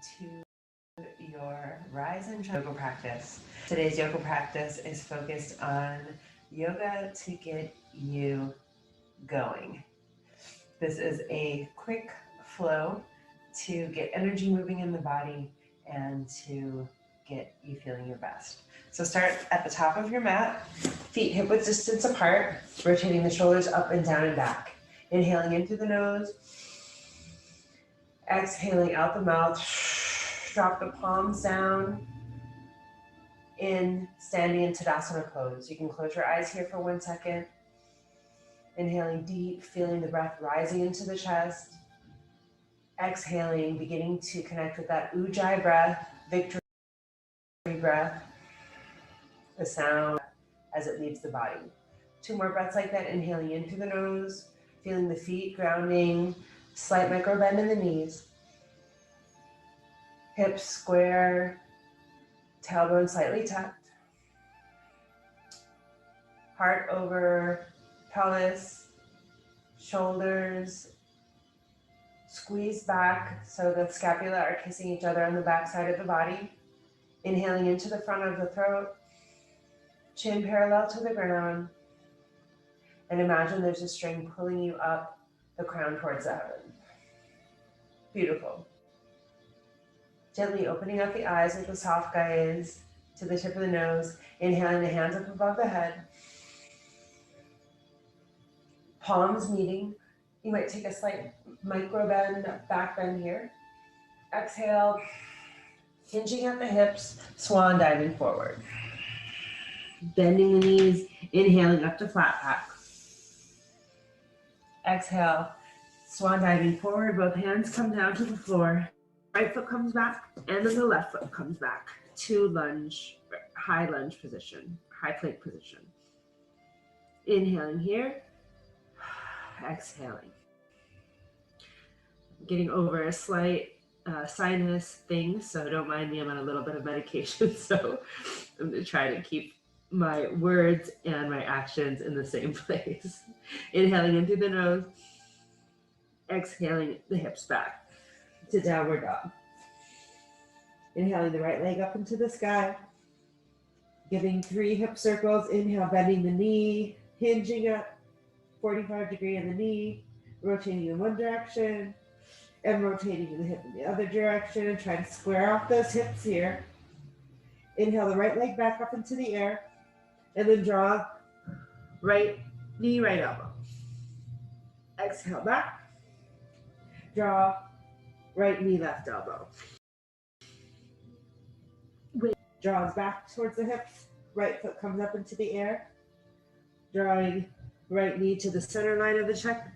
to your Rise and Shine yoga practice. Today's yoga practice is focused on yoga to get you going. This is a quick flow to get energy moving in the body and to get you feeling your best. So start at the top of your mat, feet hip width distance apart, rotating the shoulders up and down and back. Inhaling in through the nose, exhaling out the mouth. Drop the palms down in standing in Tadasana pose. You can close your eyes here for 1 second. Inhaling deep, feeling the breath rising into the chest. Exhaling, beginning to connect with that Ujjayi breath, victory breath, the sound as it leaves the body. 2 more breaths like that, inhaling in through the nose, feeling the feet grounding, slight micro bend in the knees. Hips square, tailbone slightly tucked. Heart over pelvis, shoulders squeeze back so the scapula are kissing each other on the back side of the body. Inhaling into the front of the throat, chin parallel to the ground, and imagine there's a string pulling you up the crown towards the heaven. Beautiful. Gently opening up the eyes with a soft gaze to the tip of the nose, inhaling the hands up above the head. Palms meeting. You might take a slight micro bend, back bend here. Exhale, hinging at the hips, swan diving forward. Bending the knees, inhaling up to flat back. Exhale, swan diving forward, both hands come down to the floor. Right foot comes back, and then the left foot comes back to lunge, high lunge position, high plank position. Inhaling here, exhaling. Getting over a slight sinus thing, so don't mind me, I'm on a little bit of medication, so I'm gonna try to keep my words and my actions in the same place. Inhaling in through the nose, exhaling the hips back to downward dog. Inhaling the right leg up into the sky. Giving 3 hip circles. Inhale, bending the knee, hinging up, 45-degree in the knee, rotating in one direction, and rotating the hip in the other direction. Try to square off those hips here. Inhale the right leg back up into the air, and then draw right knee, right elbow. Exhale back, draw right knee, left elbow. Weight draws back towards the hips, right foot comes up into the air, drawing right knee to the center line of the check,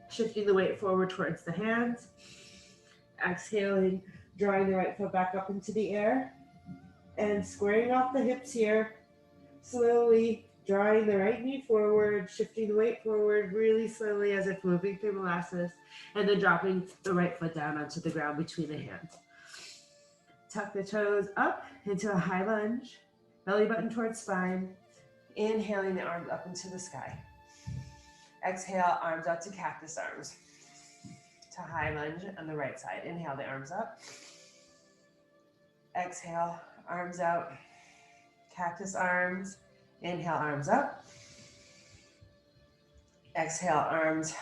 shifting the weight forward towards the hands. Exhaling, drawing the right foot back up into the air, and squaring off the hips here, slowly drawing the right knee forward, shifting the weight forward really slowly as if moving through molasses, and then dropping the right foot down onto the ground between the hands. Tuck the toes up into a high lunge, belly button towards spine, inhaling the arms up into the sky. Exhale, arms out to cactus arms, to high lunge on the right side. Inhale the arms up. Exhale, arms out, cactus arms. Inhale, arms up. Exhale, arms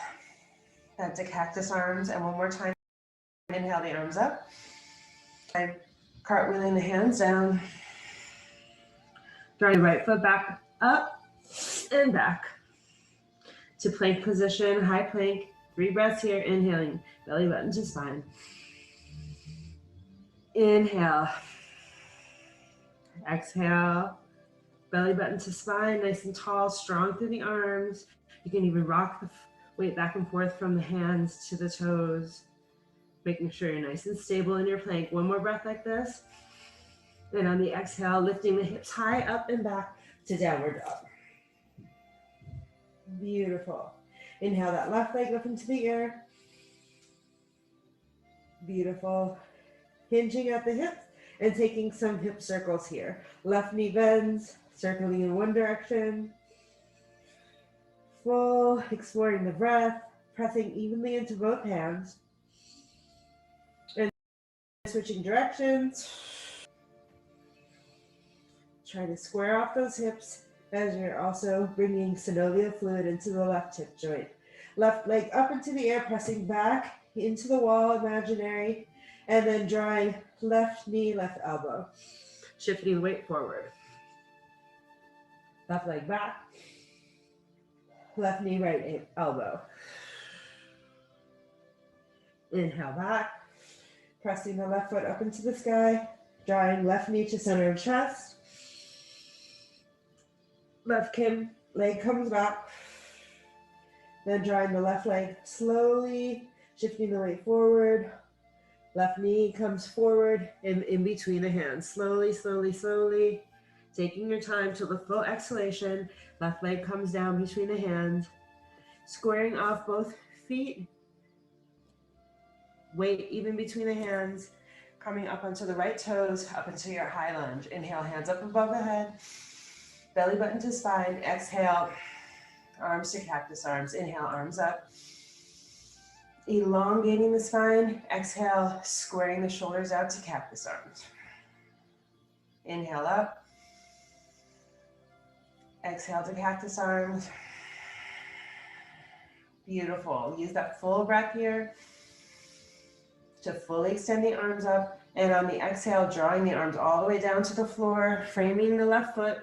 back to cactus arms. And one more time, inhale the arms up. Cartwheeling the hands down. Drawing the right foot back up and back to plank position, high plank. 3 breaths here, inhaling, belly button to spine. Inhale. Exhale, belly button to spine, nice and tall, strong through the arms. You can even rock the weight back and forth from the hands to the toes, making sure you're nice and stable in your plank. One more breath like this. And on the exhale, lifting the hips high up and back to downward dog. Beautiful. Inhale that left leg up into the air. Beautiful. Hinging at the hips and taking some hip circles here. Left knee bends, circling in one direction. Full, exploring the breath, pressing evenly into both hands. And switching directions. Try to square off those hips as you're also bringing synovial fluid into the left hip joint. Left leg up into the air, pressing back into the wall, imaginary, and then drawing left knee, left elbow. Shifting the weight forward. Left leg back, left knee, right elbow. Inhale back, pressing the left foot up into the sky, drawing left knee to center of chest. Left leg comes back, then drawing the left leg slowly, shifting the weight forward. Left knee comes forward and in between the hands. Slowly, slowly, slowly. Taking your time till the full exhalation. Left leg comes down between the hands. Squaring off both feet. Weight even between the hands. Coming up onto the right toes, up into your high lunge. Inhale, hands up above the head. Belly button to spine. Exhale, arms to cactus arms. Inhale, arms up. Elongating the spine. Exhale, squaring the shoulders out to cactus arms. Inhale up. Exhale to cactus arms. Beautiful. Use that full breath here to fully extend the arms up. And on the exhale, drawing the arms all the way down to the floor, framing the left foot.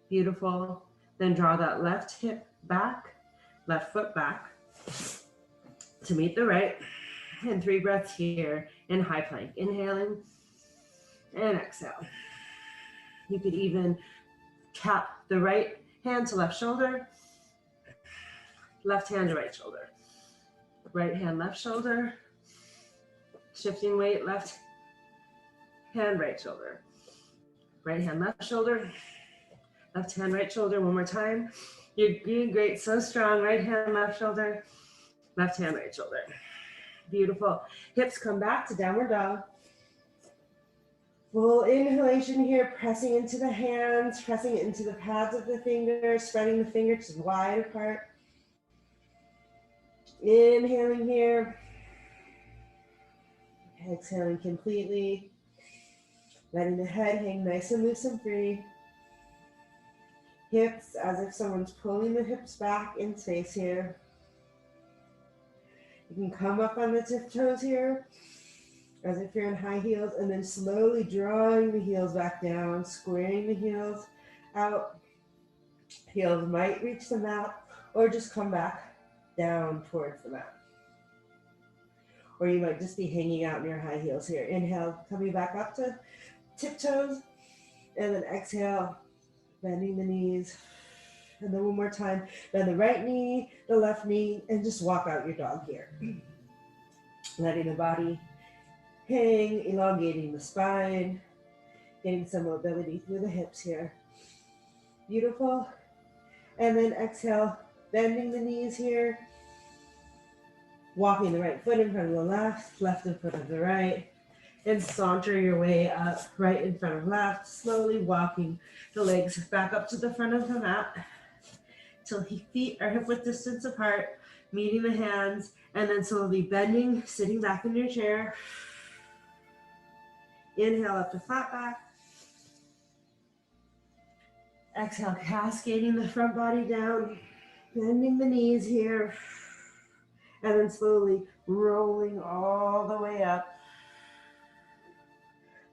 Beautiful. Then draw that left hip back, left foot back to meet the right. And 3 breaths here in high plank. Inhaling and exhale. You could even tap the right hand to left shoulder, left hand to right shoulder. Right hand, left shoulder. Shifting weight, left hand, right shoulder. Right hand, left shoulder. Left hand, right shoulder. One more time. You're doing great. So strong. Right hand, left shoulder. Left hand, right shoulder. Beautiful. Hips come back to downward dog. Full inhalation here, pressing into the hands, pressing into the pads of the fingers, spreading the fingertips wide apart. Inhaling here. Exhaling completely. Letting the head hang nice and loose and free. Hips as if someone's pulling the hips back in space here. You can come up on the tiptoes here as if you're in high heels, and then slowly drawing the heels back down, squaring the heels out. Heels might reach the mat or just come back down towards the mat. Or you might just be hanging out in your high heels here. Inhale, coming back up to tiptoes, and then exhale, bending the knees. And then one more time, bend the right knee, the left knee, and just walk out your dog here. Letting the body hang, elongating the spine, getting some mobility through the hips here. Beautiful. And then exhale, bending the knees here. Walking the right foot in front of the left in front of the right. And saunter your way up, right in front of left, slowly walking the legs back up to the front of the mat till feet are hip width distance apart, meeting the hands, and then slowly bending, sitting back in your chair. Inhale up to flat back. Exhale, cascading the front body down, bending the knees here, and then slowly rolling all the way up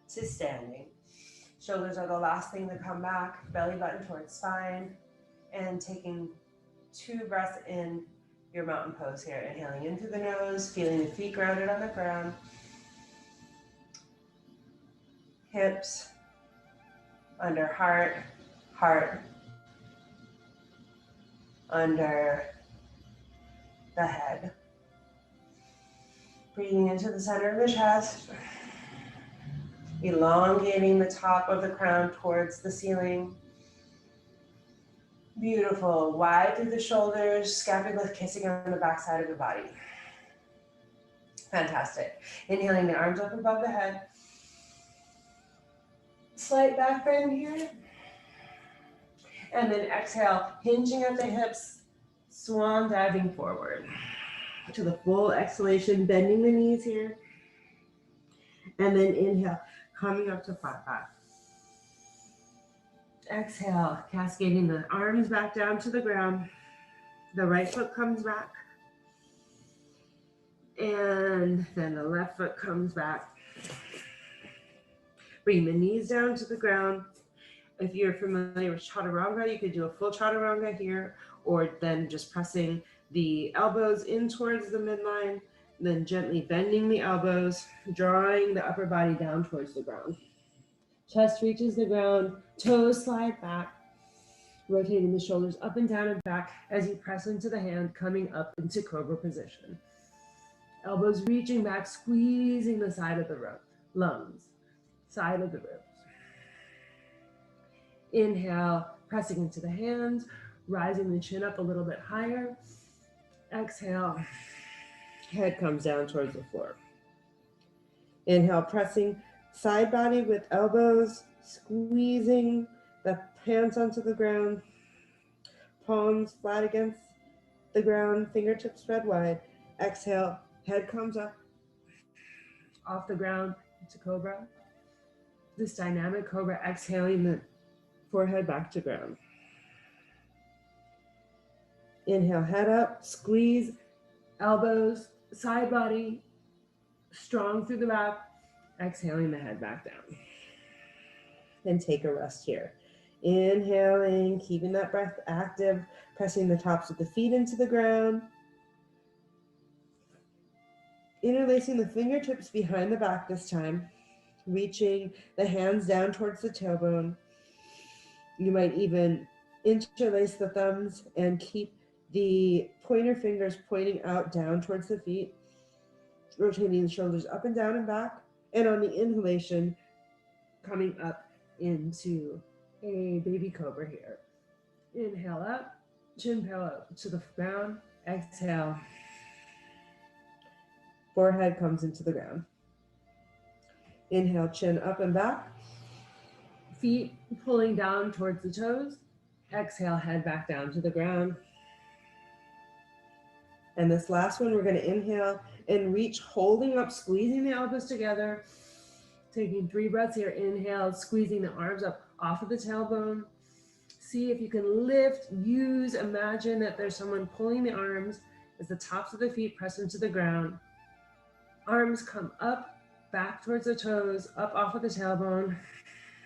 to standing. Shoulders are the last thing to come back, belly button towards spine, and taking 2 breaths in your mountain pose here. Inhaling in through the nose, feeling the feet grounded on the ground. Hips under heart, heart under the head. Breathing into the center of the chest. Elongating the top of the crown towards the ceiling. Beautiful. Wide through the shoulders, scapular kissing on the back side of the body. Fantastic. Inhaling the arms up above the head. Slight back bend here. And then exhale, hinging at the hips, swan diving forward. to the full exhalation, bending the knees here. And then inhale, coming up to flat back. Exhale, cascading the arms back down to the ground. The right foot comes back. And then the left foot comes back. Bring the knees down to the ground. If you're familiar with chaturanga, you could do a full chaturanga here, or then just pressing the elbows in towards the midline, then gently bending the elbows, drawing the upper body down towards the ground. Chest reaches the ground, toes slide back, rotating the shoulders up and down and back as you press into the hand, coming up into cobra position. Elbows reaching back, squeezing the side of the lungs, side of the ribs. Inhale, pressing into the hands, rising the chin up a little bit higher. Exhale, head comes down towards the floor. Inhale, pressing side body with elbows, squeezing the hands onto the ground, palms flat against the ground, fingertips spread wide. Exhale, head comes up off the ground into cobra. This dynamic cobra, exhaling the forehead back to ground. Inhale, head up, squeeze, elbows, side body, strong through the back. Exhaling the head back down. And take a rest here. Inhaling, keeping that breath active, pressing the tops of the feet into the ground. Interlacing the fingertips behind the back this time. Reaching the hands down towards the tailbone. You might even interlace the thumbs and keep the pointer fingers pointing out down towards the feet. Rotating the shoulders up and down and back. And on the inhalation, coming up into a baby cobra here. Inhale up, chin pillow to the ground. Exhale. Forehead comes into the ground. Inhale, chin up and back. Feet pulling down towards the toes. Exhale, head back down to the ground. And this last one, we're going to inhale and reach, holding up, squeezing the elbows together. Taking 3 breaths here. Inhale, squeezing the arms up off of the tailbone. See if you can lift, imagine that there's someone pulling the arms as the tops of the feet press into the ground. Arms come up, back towards the toes, up off of the tailbone.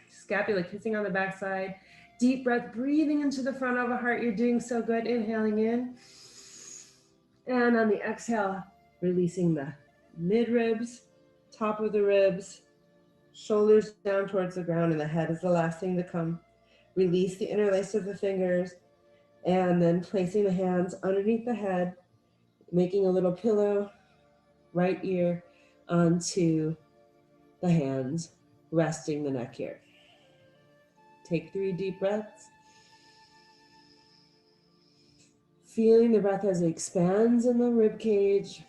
Scapula kissing on the backside. Deep breath, breathing into the front of the heart. You're doing so good. Inhaling in. And on the exhale, releasing the mid ribs, top of the ribs, shoulders down towards the ground, and the head is the last thing to come. Release the interlace of the fingers, and then placing the hands underneath the head, making a little pillow, right ear onto the hands, resting the neck here. Take 3 deep breaths. Feeling the breath as it expands in the rib cage.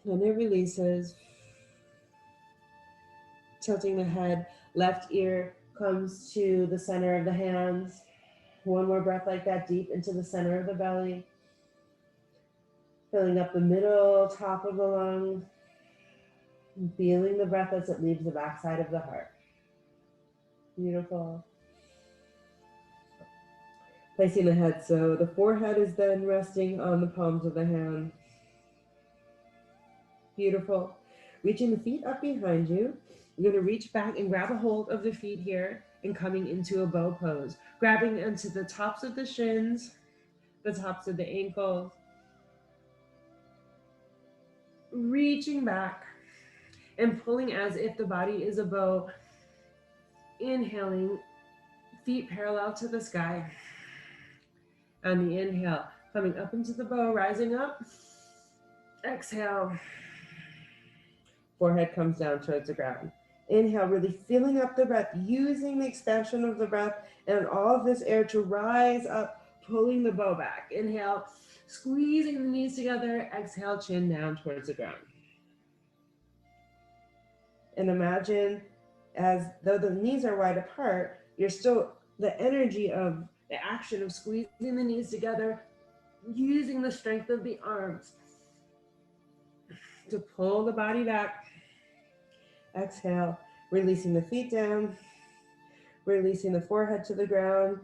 And it releases. Tilting the head, left ear comes to the center of the hands. One more breath like that, deep into the center of the belly. Filling up the middle, top of the lungs. Feeling the breath as it leaves the backside of the heart. Beautiful. Placing the head so the forehead is then resting on the palms of the hand. Beautiful. Reaching the feet up behind you. You're going to reach back and grab a hold of the feet here and coming into a bow pose. Grabbing into the tops of the shins, the tops of the ankles. Reaching back and pulling as if the body is a bow. Inhaling, feet parallel to the sky. On the inhale, coming up into the bow, rising up. Exhale. Forehead comes down towards the ground. Inhale, really filling up the breath, using the expansion of the breath and all of this air to rise up, pulling the bow back. Inhale, squeezing the knees together. Exhale, chin down towards the ground. And imagine as though the knees are wide apart, you're still, the energy of the action of squeezing the knees together using the strength of the arms to pull the body back. Exhale, releasing the feet down, releasing the forehead to the ground,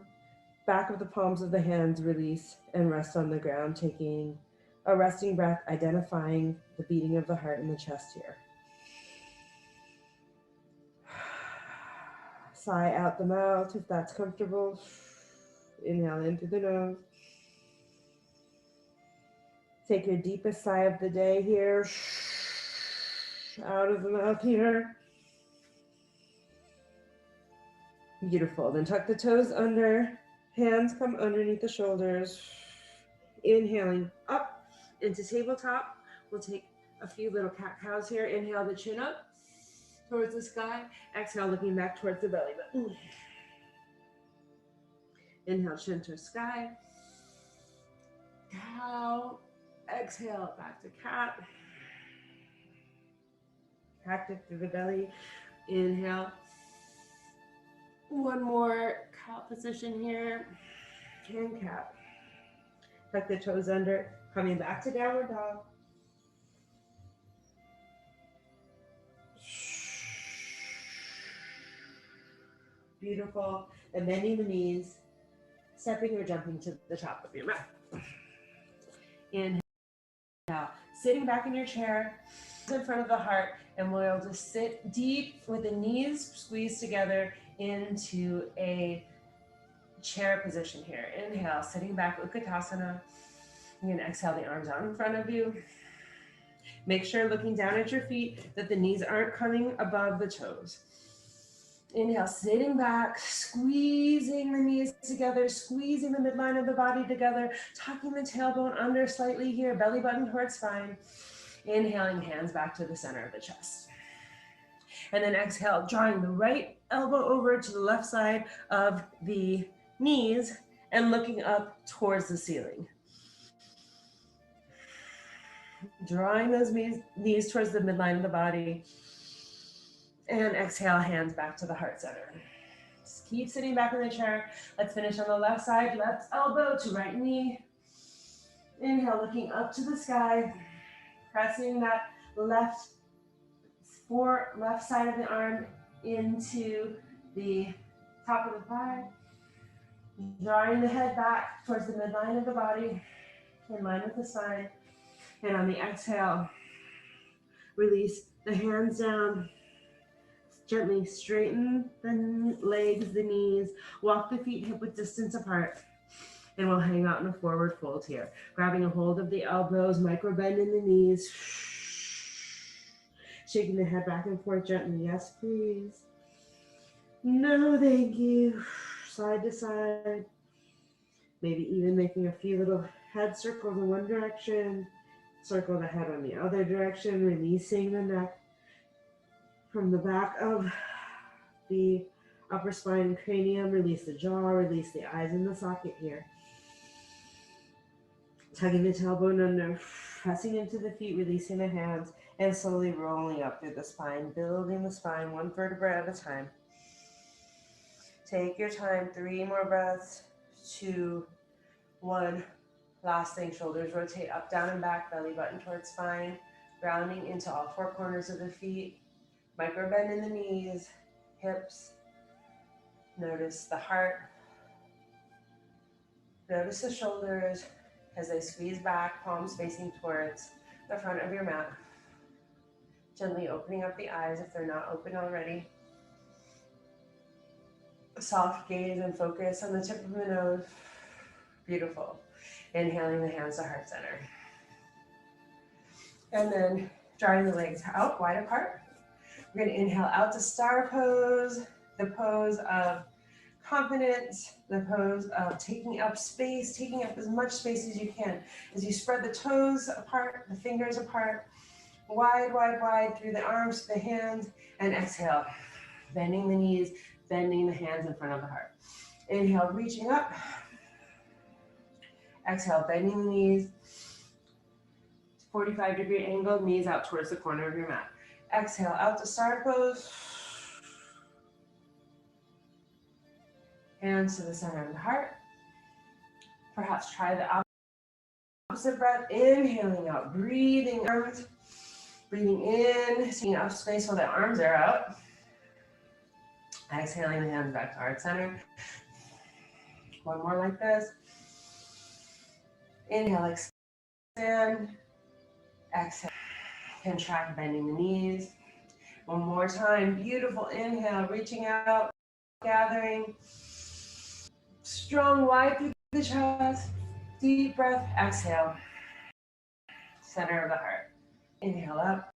back of the palms of the hands release and rest on the ground, taking a resting breath, identifying the beating of the heart in the chest here. Sigh out the mouth if that's comfortable. Inhale in through the nose. Take your deepest sigh of the day here. Out of the mouth here. Beautiful. Then tuck the toes under. Hands come underneath the shoulders. Inhaling up into tabletop. We'll take a few little cat cows here. Inhale the chin up towards the sky. Exhale, looking back towards the belly button. Inhale, chin to sky. Cow. Exhale, back to cat. Cactus through the belly. Inhale. One more cow position here. And cat. Tuck the toes under. Coming back to downward dog. Beautiful. And bending the knees. Stepping or jumping to the top of your mat. Inhale. Sitting back in your chair, in front of the heart, and we'll just sit deep with the knees squeezed together into a chair position here. Inhale, sitting back, Utkatasana. You can exhale the arms out in front of you. Make sure looking down at your feet that the knees aren't coming above the toes. Inhale, sitting back, squeezing the knees together, squeezing the midline of the body together, tucking the tailbone under slightly here, belly button towards spine. Inhaling, hands back to the center of the chest. And then exhale, drawing the right elbow over to the left side of the knees and looking up towards the ceiling. Drawing those knees towards the midline of the body. And exhale, hands back to the heart center. Just keep sitting back in the chair. Let's finish on the left side, left elbow to right knee. Inhale, looking up to the sky, pressing that left side of the arm into the top of the thigh. Drawing the head back towards the midline of the body, in line with the spine. And on the exhale, release the hands down. Gently straighten the legs, the knees, walk the feet hip-width distance apart, and we'll hang out in a forward fold here. Grabbing a hold of the elbows, micro bend in the knees, shaking the head back and forth gently. Yes, please. No, thank you. Side to side. Maybe even making a few little head circles in one direction, circle the head on the other direction, releasing the neck. From the back of the upper spine and cranium, release the jaw, release the eyes in the socket here. Tugging the tailbone under, pressing into the feet, releasing the hands, and slowly rolling up through the spine, building the spine one vertebra at a time. Take your time, 3 more breaths, 2, 1. Last thing, shoulders rotate up, down, and back, belly button towards spine, grounding into all 4 corners of the feet. Micro bend in the knees, hips. Notice the heart. Notice the shoulders as they squeeze back, palms facing towards the front of your mat. Gently opening up the eyes if they're not open already. Soft gaze and focus on the tip of the nose. Beautiful. Inhaling the hands to heart center. And then drawing the legs out wide apart. We're going to inhale out to star pose, the pose of confidence, the pose of taking up space, taking up as much space as you can. As you spread the toes apart, the fingers apart, wide, wide, wide through the arms, the hands, and exhale, bending the knees, bending the hands in front of the heart. Inhale, reaching up. Exhale, bending the knees, 45-degree angle, knees out towards the corner of your mat. Exhale, out to star pose. Hands to the center of the heart. Perhaps try the Opposite breath, inhaling out, breathing out, breathing in, taking up space while the arms are out. Exhaling the hands back to heart center. One more like this. Inhale, expand. Exhale, contract, bending the knees. One more time, beautiful inhale, reaching out, gathering. Strong, wide through the chest. Deep breath, exhale. Center of the heart. Inhale up.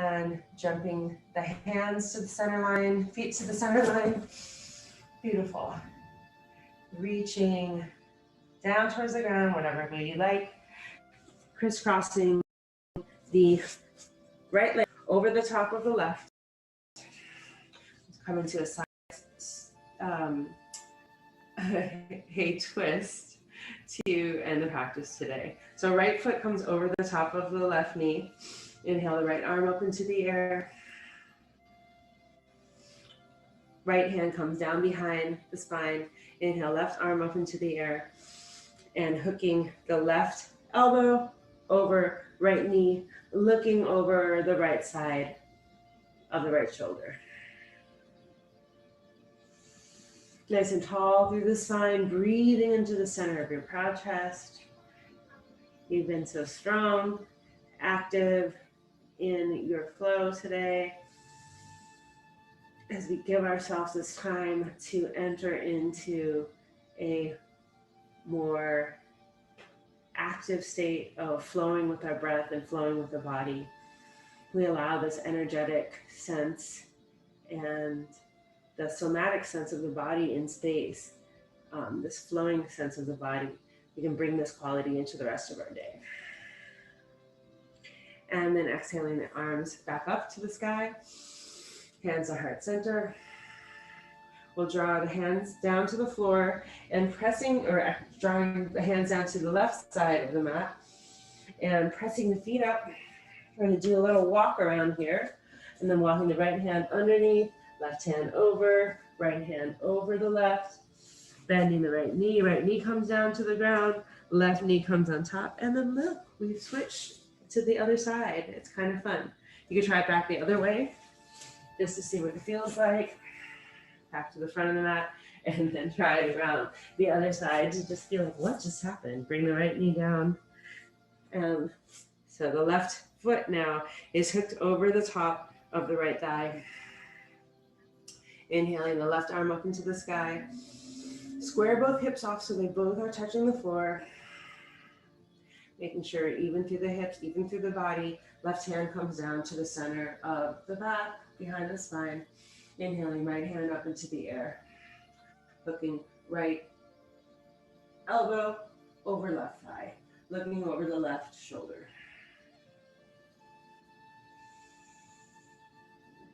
And jumping the hands to the center line, feet to the center line. Beautiful. Reaching down towards the ground, whatever way you like. Crisscrossing the right leg over the top of the left. Coming to a side, a twist to end the practice today. So right foot comes over the top of the left knee. Inhale the right arm up into the air. Right hand comes down behind the spine. Inhale, left arm up into the air. And hooking the left elbow over right knee, looking over the right side of the right shoulder. Nice and tall through the spine, breathing into the center of your proud chest. You've been so strong, active in your flow today. As we give ourselves this time to enter into a more active state of flowing with our breath and flowing with the body, we allow this energetic sense and the somatic sense of the body in space, this flowing sense of the body, we can bring this quality into the rest of our day. And then exhaling the arms back up to the sky, hands to heart center. We'll draw the hands down to the floor and drawing the hands down to the left side of the mat and pressing the feet up. We're going to do a little walk around here and then walking the right hand underneath, left hand over, right hand over the left, bending the right knee comes down to the ground, left knee comes on top, and then look, we've switched to the other side. It's kind of fun. You can try it back the other way, just to see what it feels like. Back to the front of the mat, and then try it around the other side to just feel like, what just happened? Bring the right knee down. So the left foot now is hooked over the top of the right thigh. Inhaling the left arm up into the sky. Square both hips off so they both are touching the floor. Making sure even through the hips, even through the body, left hand comes down to the center of the back, behind the spine. Inhaling right hand up into the air. Looking right elbow over left thigh. Looking over the left shoulder.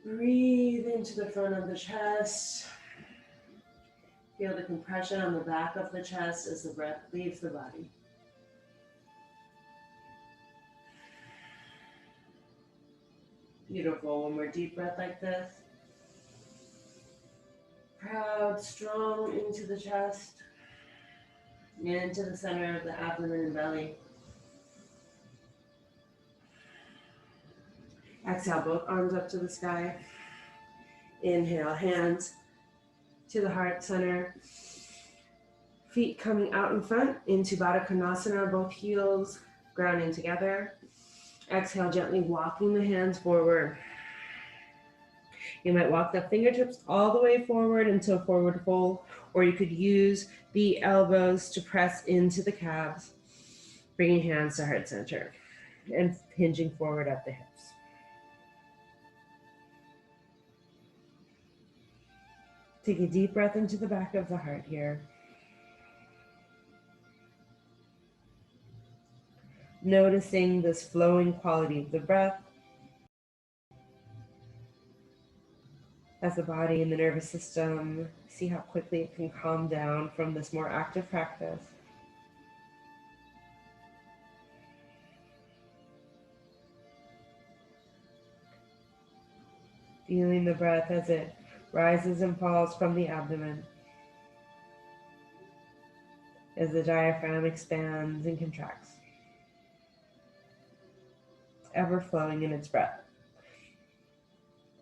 Breathe into the front of the chest. Feel the compression on the back of the chest as the breath leaves the body. Beautiful. One more deep breath like this. Proud, strong into the chest. Into the center of the abdomen and belly. Exhale, both arms up to the sky. Inhale, hands to the heart center. Feet coming out in front into Baddha Konasana, both heels grounding together. Exhale, gently walking the hands forward. You might walk the fingertips all the way forward into a forward fold, or you could use the elbows to press into the calves, bringing hands to heart center and hinging forward at the hips. Take a deep breath into the back of the heart here. Noticing this flowing quality of the breath as the body and the nervous system, see how quickly it can calm down from this more active practice. Feeling the breath as it rises and falls from the abdomen. as the diaphragm expands and contracts, ever flowing in its breath.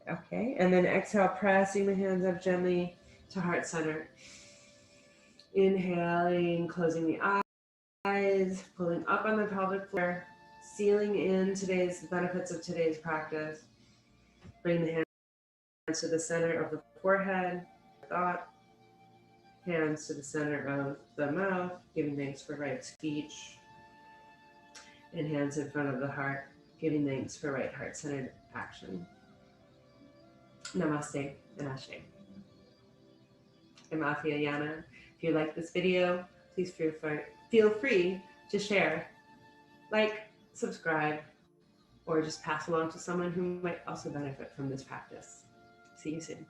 Okay, and then exhale, pressing the hands up gently to heart center. Inhaling, closing the eyes, pulling up on the pelvic floor, sealing in the benefits of today's practice. Bring the hands to the center of the forehead, thought. Hands to the center of the mouth, giving thanks for right speech. And hands in front of the heart, giving thanks for right heart-centered action. Namaste and Ashe. I'm Afia Yana. If you like this video, please feel free to share, like, subscribe, or just pass along to someone who might also benefit from this practice. See you soon.